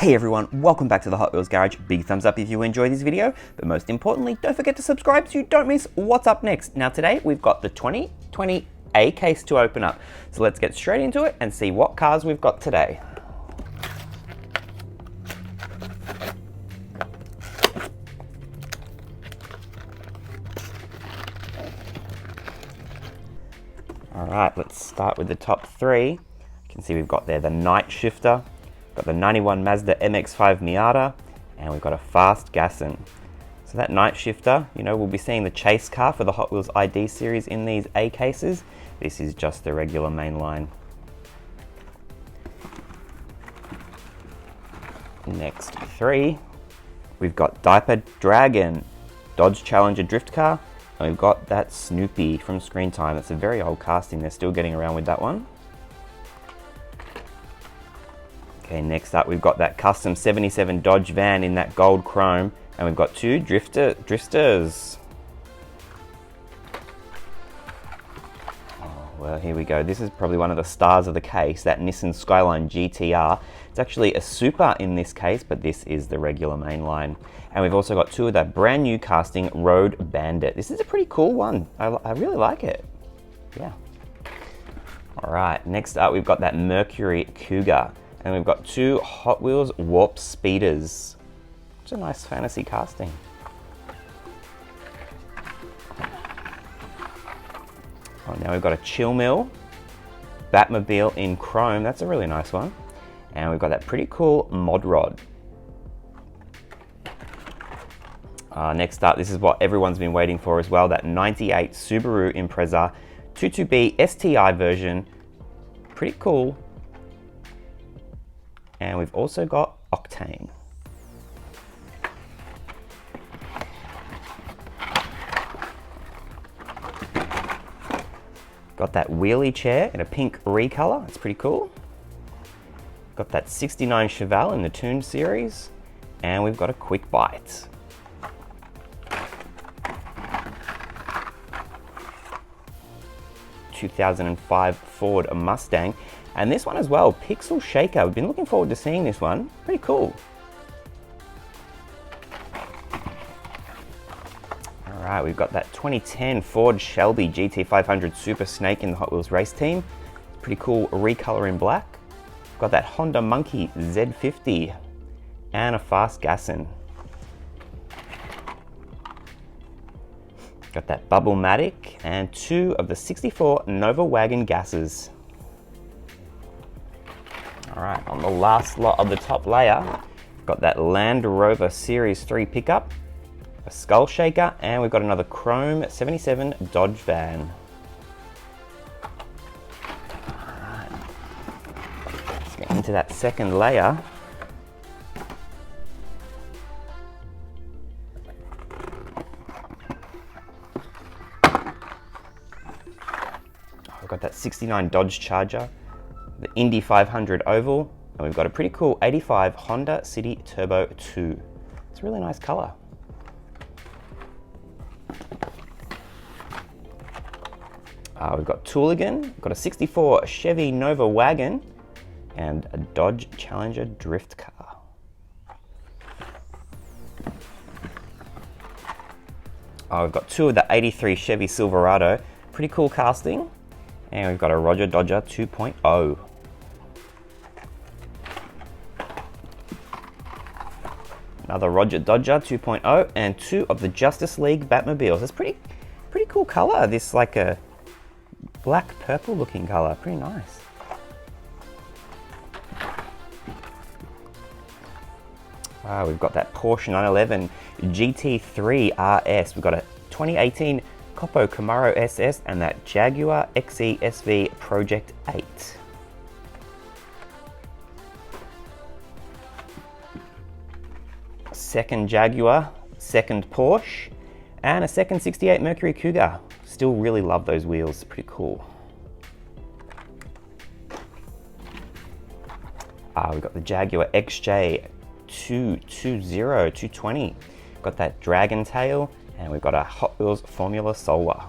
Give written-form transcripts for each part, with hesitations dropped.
Hey everyone, welcome back to the Hot Wheels Garage. Big thumbs up if you enjoyed this video, but most importantly, don't forget to subscribe so you don't miss what's up next. Now today, we've got the 2020 A case to open up. So let's get straight into it and see what cars we've got today. All right, let's start with the top three. You can see we've got there the Night Shifter, got the 91 Mazda MX-5 Miata, and we've got a fast Gasson. So that Night Shifter, you know, we'll be seeing the chase car for the Hot Wheels ID series in these A cases. This is just the regular mainline. Next three, we've got Diaper Dragon, Dodge Challenger drift car, and we've got that Snoopy from Screen Time. It's a very old casting, they're still getting around with that one. Okay, next up we've got that custom 77 Dodge van in that gold chrome, and we've got two drifters. Oh, well, here we go. This is probably one of the stars of the case, that Nissan Skyline GTR. It's actually a super in this case, but this is the regular mainline. And we've also got two of that brand new casting Road Bandit. This is a pretty cool one. I really like it. Yeah. All right, next up we've got that Mercury Cougar. And we've got two Hot Wheels Warp Speeders. It's a nice fantasy casting. Oh, now we've got a Chill Mill Batmobile in chrome. That's a really nice one. And we've got that pretty cool Mod Rod. Next up, this is what everyone's been waiting for as well. That 98 Subaru Impreza 22B STI version. Pretty cool. And we've also got Octane. Got that wheelie chair in a pink recolor. It's pretty cool. Got that 69 Chevelle in the Tuned series. And we've got a Quick Bite. ...2005 Ford Mustang. And this one as well, Pixel Shaker. We've been looking forward to seeing this one. Pretty cool. All right, we've got that 2010 Ford Shelby GT500 Super Snake in the Hot Wheels race team. Pretty cool recolor in black. Got that Honda Monkey Z50 and a fast Gasson. Got that Bubble-Matic and two of the 64 Nova Wagon Gasses. All right, on the last lot of the top layer, got that Land Rover Series 3 pickup, a Skull Shaker, and we've got another Chrome 77 Dodge van. All right. Let's get into that second layer. We've got that 69 Dodge Charger, the Indy 500 Oval, and we've got a pretty cool 85 Honda City Turbo 2. It's a really nice color. We've got Tooligan, we've got a 64 Chevy Nova Wagon, and a Dodge Challenger drift car. We've got two of the 83 Chevy Silverado, pretty cool casting, and we've got a Roger Dodger 2.0. Another Roger Dodger 2.0 and two of the Justice League Batmobiles. That's pretty cool color. This like a black purple looking color. Pretty nice. We've got that Porsche 911 GT3 RS. We've got a 2018 Copo Camaro SS and that Jaguar XE SV Project 8. Second Jaguar, second Porsche, and a second 68 Mercury Cougar. Still really love those wheels, pretty cool. We've got the Jaguar XJ 220. Got that Dragon Tail, and we've got a Hot Wheels Formula Solar.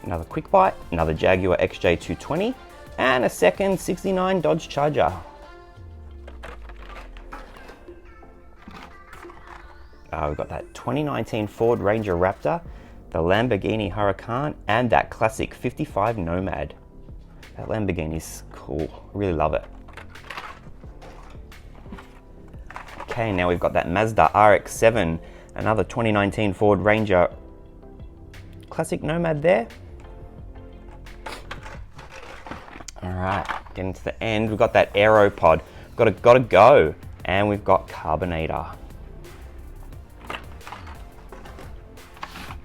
Another Quick Bite, another Jaguar XJ220, and a second 69 Dodge Charger. We've got that 2019 Ford Ranger Raptor, the Lamborghini Huracan, and that classic 55 Nomad. That Lamborghini's cool, I really love it. Okay, now we've got that Mazda RX-7, another 2019 Ford Ranger classic Nomad there. All right, getting to the end, we've got that Aeropod, gotta go, and we've got Carbonator.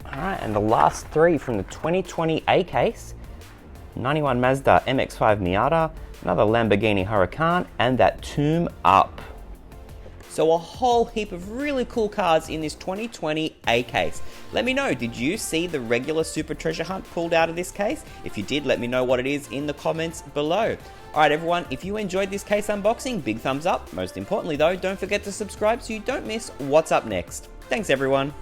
All right, and the last three from the 2020 A case, 91 Mazda MX-5 Miata, another Lamborghini Huracan, and that Tomb Up. So a whole heap of really cool cars in this 2020 A case. Let me know, did you see the regular Super Treasure Hunt pulled out of this case? If you did, let me know what it is in the comments below. All right, everyone, if you enjoyed this case unboxing, big thumbs up. Most importantly though, don't forget to subscribe so you don't miss what's up next. Thanks everyone.